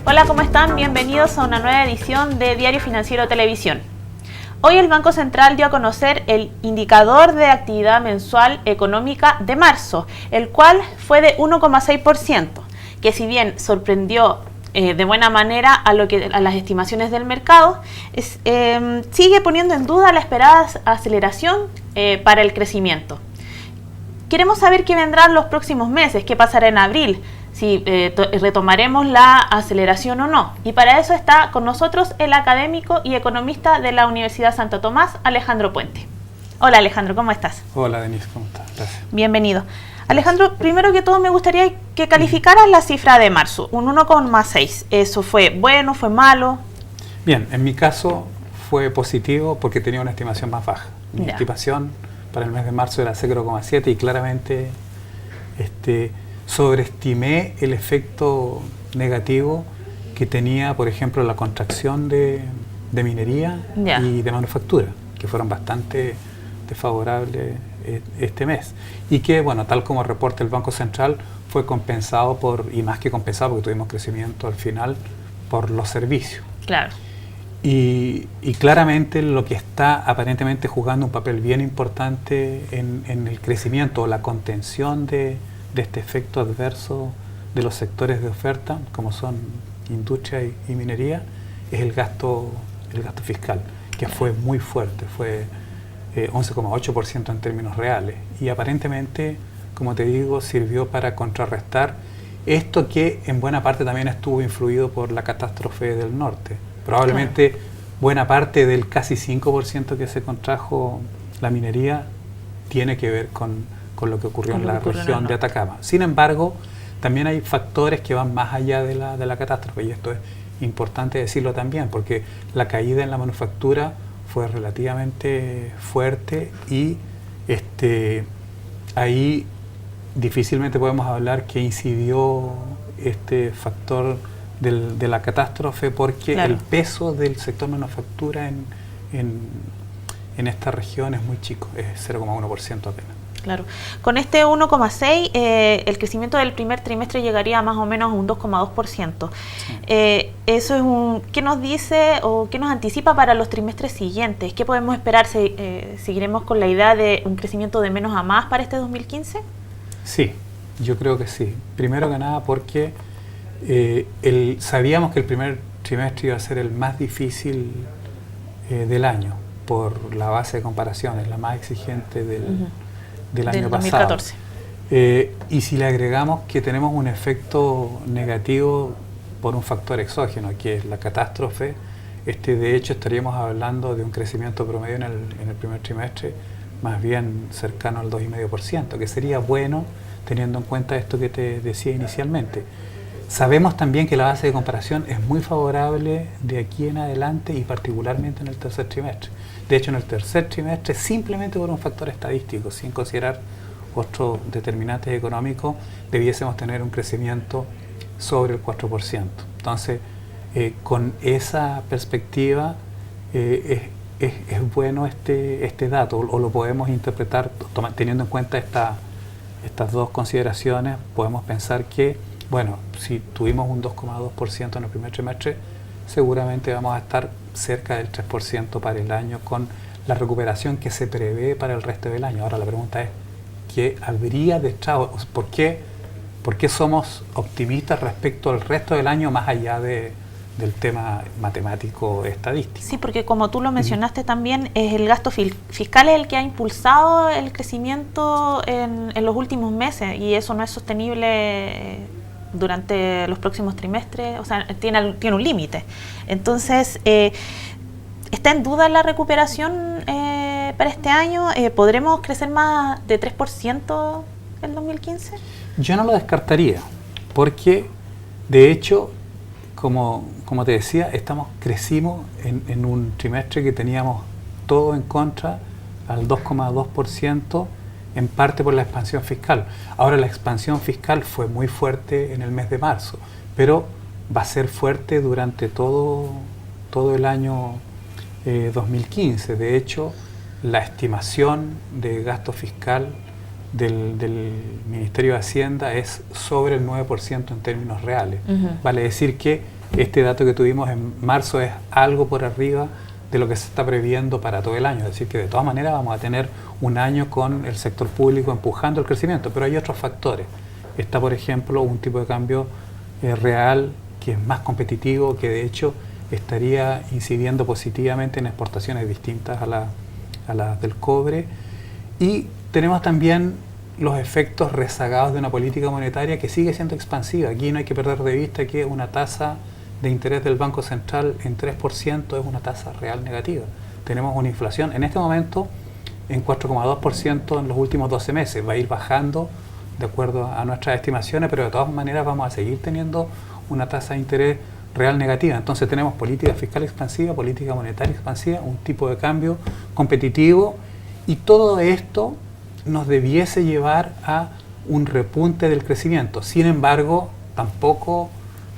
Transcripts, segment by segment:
Hola, ¿cómo están? Bienvenidos a una nueva edición de Diario Financiero Televisión. Hoy el Banco Central dio a conocer el indicador de actividad mensual económica de marzo, el cual fue de 1,6%, que si bien sorprendió de buena manera a las estimaciones del mercado, sigue poniendo en duda la esperada aceleración para el crecimiento. Queremos saber qué vendrá en los próximos meses, qué pasará en abril, si retomaremos la aceleración o no. Y para eso está con nosotros el académico y economista de la Universidad Santo Tomás, Alejandro Puente. Hola Alejandro, ¿cómo estás? Hola Denise, ¿cómo estás? Gracias. Bienvenido. Alejandro, primero que todo me gustaría que calificaras la cifra de marzo, un 1,6. ¿Eso fue bueno, fue malo? Bien, en mi caso fue positivo porque tenía una estimación más baja. Mi estimación para el mes de marzo era 0,7 y claramente sobreestimé el efecto negativo que tenía, por ejemplo, la contracción de minería y de manufactura, que fueron bastante desfavorables este mes. Y que, bueno, tal como reporta el Banco Central, fue compensado y más que compensado, porque tuvimos crecimiento al final, por los servicios. Claro. Y claramente lo que está aparentemente jugando un papel bien importante en el crecimiento o la contención de este efecto adverso de los sectores de oferta, como son industria y minería, es el gasto fiscal, que fue muy fuerte, fue 11,8% en términos reales. Y aparentemente, como te digo, sirvió para contrarrestar esto que en buena parte también estuvo influido por la catástrofe del norte. Probablemente buena parte del casi 5% que se contrajo la minería tiene que ver con lo que ocurrió en la región de Atacama. Sin embargo, también hay factores que van más allá de la catástrofe, y esto es importante decirlo también, porque la caída en la manufactura fue relativamente fuerte y ahí difícilmente podemos hablar que incidió este factor de la catástrofe, porque el peso del sector manufactura en esta región es muy chico, es 0,1% apenas. Claro. Con este 1,6, el crecimiento del primer trimestre llegaría a más o menos a un 2,2%. Sí. Eso es ¿qué nos dice o qué nos anticipa para los trimestres siguientes? ¿Qué podemos esperar? ¿Seguiremos con la idea de un crecimiento de menos a más para este 2015? Sí, yo creo que sí. Primero que nada porque sabíamos que el primer trimestre iba a ser el más difícil del año por la base de comparaciones, la más exigente del año 2014. Pasado. Y si le agregamos que tenemos un efecto negativo por un factor exógeno, que es la catástrofe, de hecho estaríamos hablando de un crecimiento promedio en el primer trimestre más bien cercano al 2,5%, que sería bueno teniendo en cuenta esto que te decía inicialmente. Sabemos también que la base de comparación es muy favorable de aquí en adelante y particularmente en el tercer trimestre. De hecho, en el tercer trimestre, simplemente por un factor estadístico, sin considerar otros determinantes económicos, debiésemos tener un crecimiento sobre el 4%. Entonces, con esa perspectiva, es bueno este dato, o lo podemos interpretar teniendo en cuenta estas dos consideraciones. Podemos pensar que, bueno, si tuvimos un 2,2% en el primer trimestre, seguramente vamos a estar cerca del 3% para el año, con la recuperación que se prevé para el resto del año. Ahora la pregunta es, ¿qué habría detrás? ¿Por qué somos optimistas respecto al resto del año más allá del tema matemático estadístico? Sí, porque como tú lo mencionaste también, es el gasto fiscal el que ha impulsado el crecimiento en los últimos meses, y eso no es sostenible durante los próximos trimestres, o sea, tiene un límite. Entonces, ¿está en duda la recuperación para este año? ¿Podremos crecer más de 3% en 2015? Yo no lo descartaría, porque de hecho, como te decía, crecimos en un trimestre que teníamos todo en contra, al 2,2%, en parte por la expansión fiscal. Ahora, la expansión fiscal fue muy fuerte en el mes de marzo, pero va a ser fuerte durante todo el año 2015. De hecho, la estimación de gasto fiscal del Ministerio de Hacienda es sobre el 9% en términos reales. Vale decir que este dato que tuvimos en marzo es algo por arriba de lo que se está previendo para todo el año. Es decir, que de todas maneras vamos a tener un año con el sector público empujando el crecimiento, pero hay otros factores. Está, por ejemplo, un tipo de cambio real que es más competitivo, que de hecho estaría incidiendo positivamente en exportaciones distintas a las del cobre. Y tenemos también los efectos rezagados de una política monetaria que sigue siendo expansiva. Aquí no hay que perder de vista que una tasa de interés del Banco Central en 3% es una tasa real negativa. Tenemos una inflación en este momento en 4,2% en los últimos 12 meses. Va a ir bajando de acuerdo a nuestras estimaciones, pero de todas maneras vamos a seguir teniendo una tasa de interés real negativa. Entonces tenemos política fiscal expansiva, política monetaria expansiva, un tipo de cambio competitivo, y todo esto nos debiese llevar a un repunte del crecimiento. Sin embargo, tampoco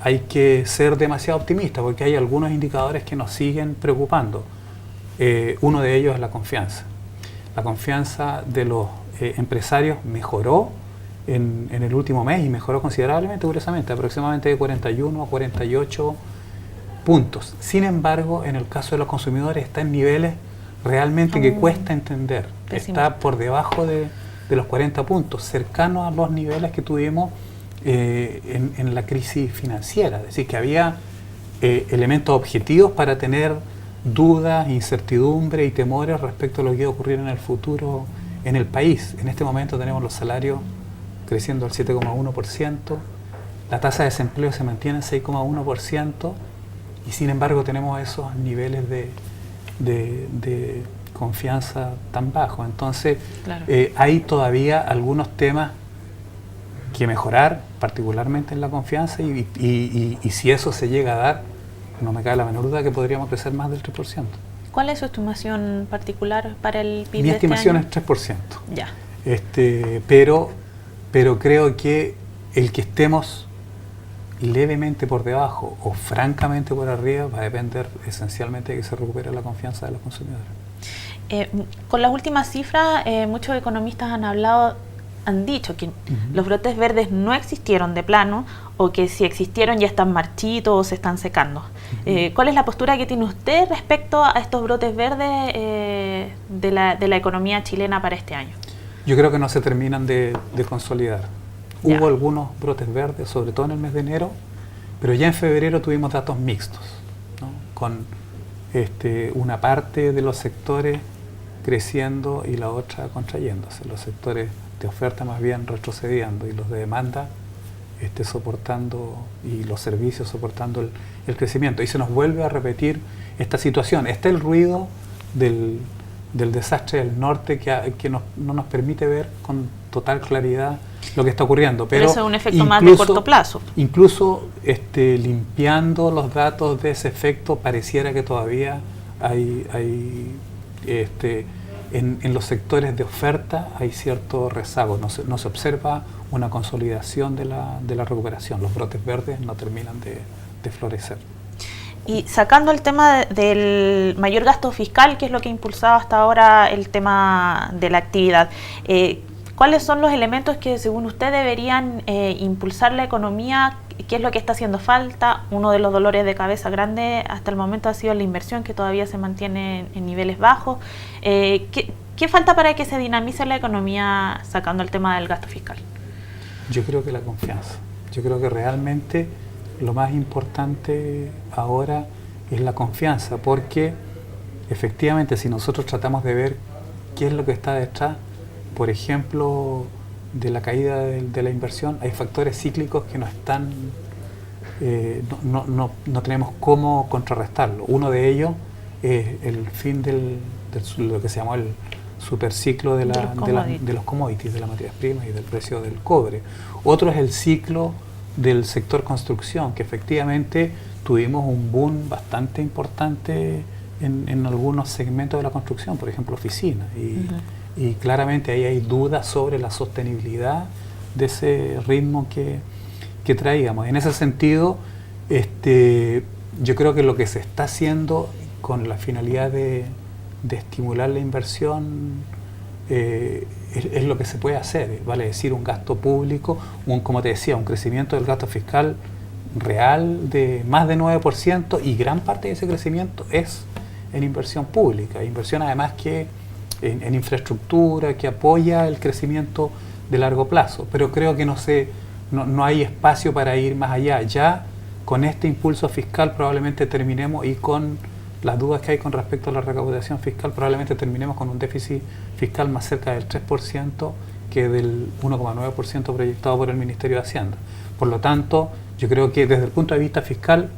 hay que ser demasiado optimista, porque hay algunos indicadores que nos siguen preocupando. Uno de ellos es la confianza. La confianza de los empresarios mejoró en el último mes, y mejoró considerablemente, curiosamente, aproximadamente de 41 a 48 puntos. Sin embargo, en el caso de los consumidores está en niveles realmente que cuesta entender. Está por debajo de los 40 puntos, cercano a los niveles que tuvimos en la crisis financiera. Es decir, que había elementos objetivos para tener dudas, incertidumbre y temores respecto a lo que iba a ocurrir en el futuro en el país. En este momento tenemos los salarios creciendo al 7,1%, la tasa de desempleo se mantiene en 6,1%, y sin embargo tenemos esos niveles de confianza tan bajos. Entonces, claro, hay todavía algunos temas que mejorar, particularmente en la confianza, y si eso se llega a dar, no me cabe la menor duda que podríamos crecer más del 3%. ¿Cuál es su estimación particular para el PIB? Mi de estimación este año? es 3%. Ya. Pero creo que el que estemos levemente por debajo o francamente por arriba va a depender esencialmente de que se recupere la confianza de los consumidores. Con las últimas cifras, muchos economistas han dicho que los brotes verdes no existieron de plano, o que si existieron ya están marchitos o se están secando. ¿Cuál es la postura que tiene usted respecto a estos brotes verdes de la economía chilena para este año? Yo creo que no se terminan de consolidar. Ya. Hubo algunos brotes verdes, sobre todo en el mes de enero, pero ya en febrero tuvimos datos mixtos, ¿no? Con una parte de los sectores creciendo y la otra contrayéndose. Los sectores de oferta más bien retrocediendo, y los de demanda soportando, y los servicios soportando el crecimiento. Y se nos vuelve a repetir esta situación. Está el ruido del desastre del norte que no nos permite ver con total claridad lo que está ocurriendo. Pero eso es un efecto más de corto plazo. Incluso limpiando los datos de ese efecto, pareciera que todavía hay en los sectores de oferta hay cierto rezago. No se observa una consolidación de la recuperación. Los brotes verdes no terminan de florecer. Y sacando el tema del mayor gasto fiscal, que es lo que ha impulsado hasta ahora el tema de la actividad, ¿cuáles son los elementos que según usted deberían impulsar la economía? ¿Qué es lo que está haciendo falta? Uno de los dolores de cabeza grandes hasta el momento ha sido la inversión, que todavía se mantiene en niveles bajos. ¿Qué falta para que se dinamice la economía sacando el tema del gasto fiscal? Yo creo que la confianza. Yo creo que realmente lo más importante ahora es la confianza, porque efectivamente si nosotros tratamos de ver qué es lo que está detrás, por ejemplo, de la caída de la inversión, hay factores cíclicos que no están, no tenemos cómo contrarrestarlo. Uno de ellos es el fin de lo que se llamó el superciclo de los commodities, de las materias primas y del precio del cobre. Otro es el ciclo del sector construcción, que efectivamente tuvimos un boom bastante importante en algunos segmentos de la construcción, por ejemplo oficinas, y claramente ahí hay dudas sobre la sostenibilidad de ese ritmo que traíamos. En ese sentido, yo creo que lo que se está haciendo con la finalidad de de estimular la inversión es lo que se puede hacer, vale decir, un gasto público, como te decía, un crecimiento del gasto fiscal real de más de 9%, y gran parte de ese crecimiento es en inversión pública, inversión además que en infraestructura, que apoya el crecimiento de largo plazo, pero creo que no hay espacio para ir más allá. Ya con este impulso fiscal probablemente terminemos, y con las dudas que hay con respecto a la recaudación fiscal, probablemente terminemos con un déficit fiscal más cerca del 3% que del 1,9% proyectado por el Ministerio de Hacienda. Por lo tanto, yo creo que desde el punto de vista fiscal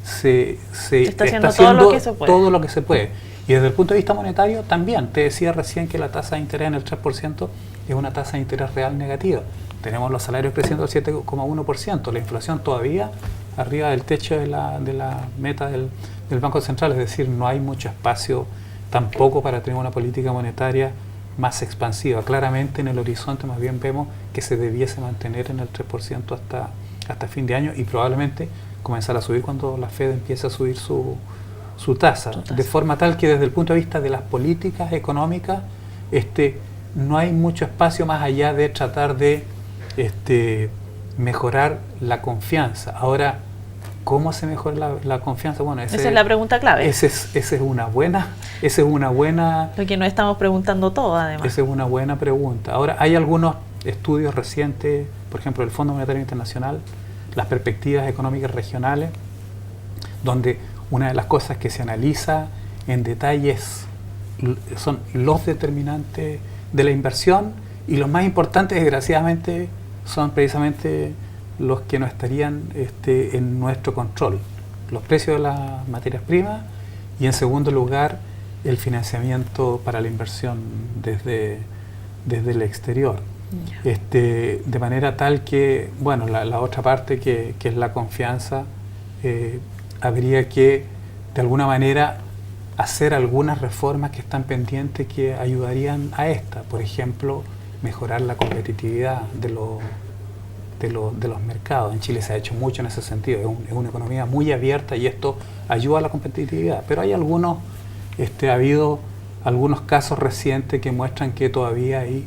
se está haciendo todo lo que se puede. Y desde el punto de vista monetario también. Te decía recién que la tasa de interés en el 3% es una tasa de interés real negativa. Tenemos los salarios creciendo al 7,1%, la inflación todavía arriba del techo de la meta del Banco Central, es decir, no hay mucho espacio tampoco para tener una política monetaria más expansiva. Claramente en el horizonte más bien vemos que se debiese mantener en el 3% hasta fin de año, y probablemente comenzar a subir cuando la Fed empiece a subir su tasa, de forma tal que desde el punto de vista de las políticas económicas no hay mucho espacio más allá de tratar de mejorar la confianza. Ahora, ¿cómo se mejora la confianza? Bueno, esa es la pregunta clave. Esa es una buena. Lo que nos estamos preguntando todo, además. Esa es una buena pregunta. Ahora, hay algunos estudios recientes, por ejemplo, el Fondo Monetario Internacional, las perspectivas económicas regionales, donde una de las cosas que se analiza en detalle son los determinantes de la inversión, y los más importantes, desgraciadamente, son precisamente los que no estarían en nuestro control: los precios de las materias primas, y en segundo lugar el financiamiento para la inversión desde el exterior. De manera tal que, bueno, la otra parte que es la confianza, habría que de alguna manera hacer algunas reformas que están pendientes que ayudarían a esta. Por ejemplo, mejorar la competitividad de los mercados. En Chile se ha hecho mucho en ese sentido, es una economía muy abierta y esto ayuda a la competitividad, pero hay ha habido algunos casos recientes que muestran que todavía hay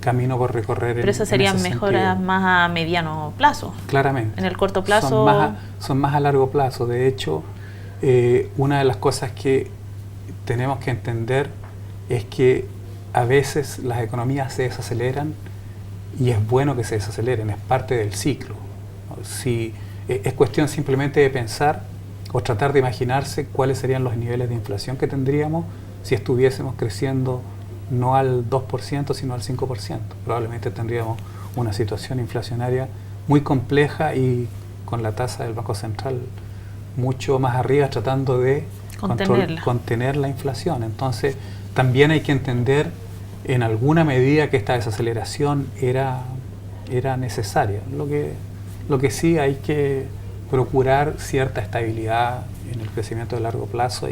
camino por recorrer. Pero esas serían mejoras más a mediano plazo. Claramente. En el corto plazo son más a largo plazo. De hecho, una de las cosas que tenemos que entender es que a veces las economías se desaceleran, y es bueno que se desaceleren, es parte del ciclo. Si es cuestión simplemente de pensar o tratar de imaginarse cuáles serían los niveles de inflación que tendríamos si estuviésemos creciendo no al 2%, sino al 5%. Probablemente tendríamos una situación inflacionaria muy compleja, y con la tasa del Banco Central mucho más arriba, tratando de contener la inflación. Entonces, también hay que entender en alguna medida que esta desaceleración era necesaria. Lo que sí hay que procurar cierta estabilidad en el crecimiento de largo plazo,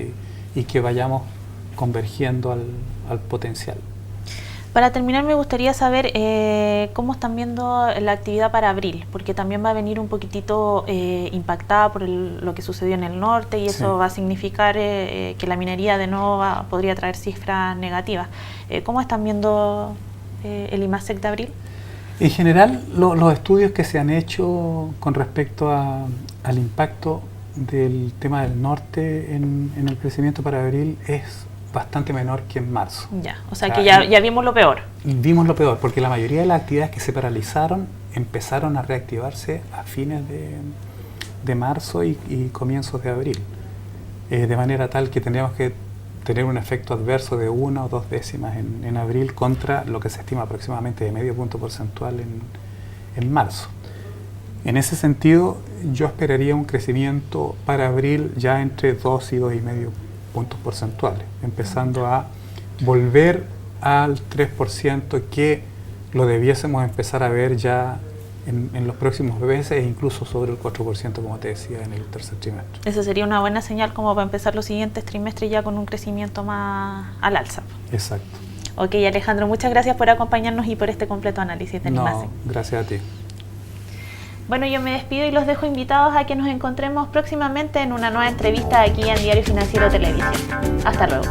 y que vayamos convergiendo al potencial. Para terminar, me gustaría saber cómo están viendo la actividad para abril, porque también va a venir un poquitito impactada por lo que sucedió en el norte, y eso va a significar que la minería de nuevo podría traer cifras negativas. ¿Cómo están viendo el IMASEC de abril? En general, los estudios que se han hecho con respecto al impacto del tema del norte en el crecimiento para abril es bastante menor que en marzo. O sea que ya vimos lo peor. Vimos lo peor, porque la mayoría de las actividades que se paralizaron empezaron a reactivarse a fines de marzo y comienzos de abril. De manera tal que tendríamos que tener un efecto adverso de 1 o 2 décimas en abril, contra lo que se estima aproximadamente de medio punto porcentual en marzo. En ese sentido, yo esperaría un crecimiento para abril ya entre 2 y 2,5 puntos porcentuales, empezando a volver al 3%, que lo debiésemos empezar a ver ya en los próximos meses, e incluso sobre el 4%, como te decía, en el tercer trimestre. Esa sería una buena señal como para empezar los siguientes trimestres ya con un crecimiento más al alza. Exacto. Ok, Alejandro, muchas gracias por acompañarnos y por este completo análisis del IMASEC. Gracias a ti. Bueno, yo me despido y los dejo invitados a que nos encontremos próximamente en una nueva entrevista aquí en Diario Financiero Televisión. Hasta luego.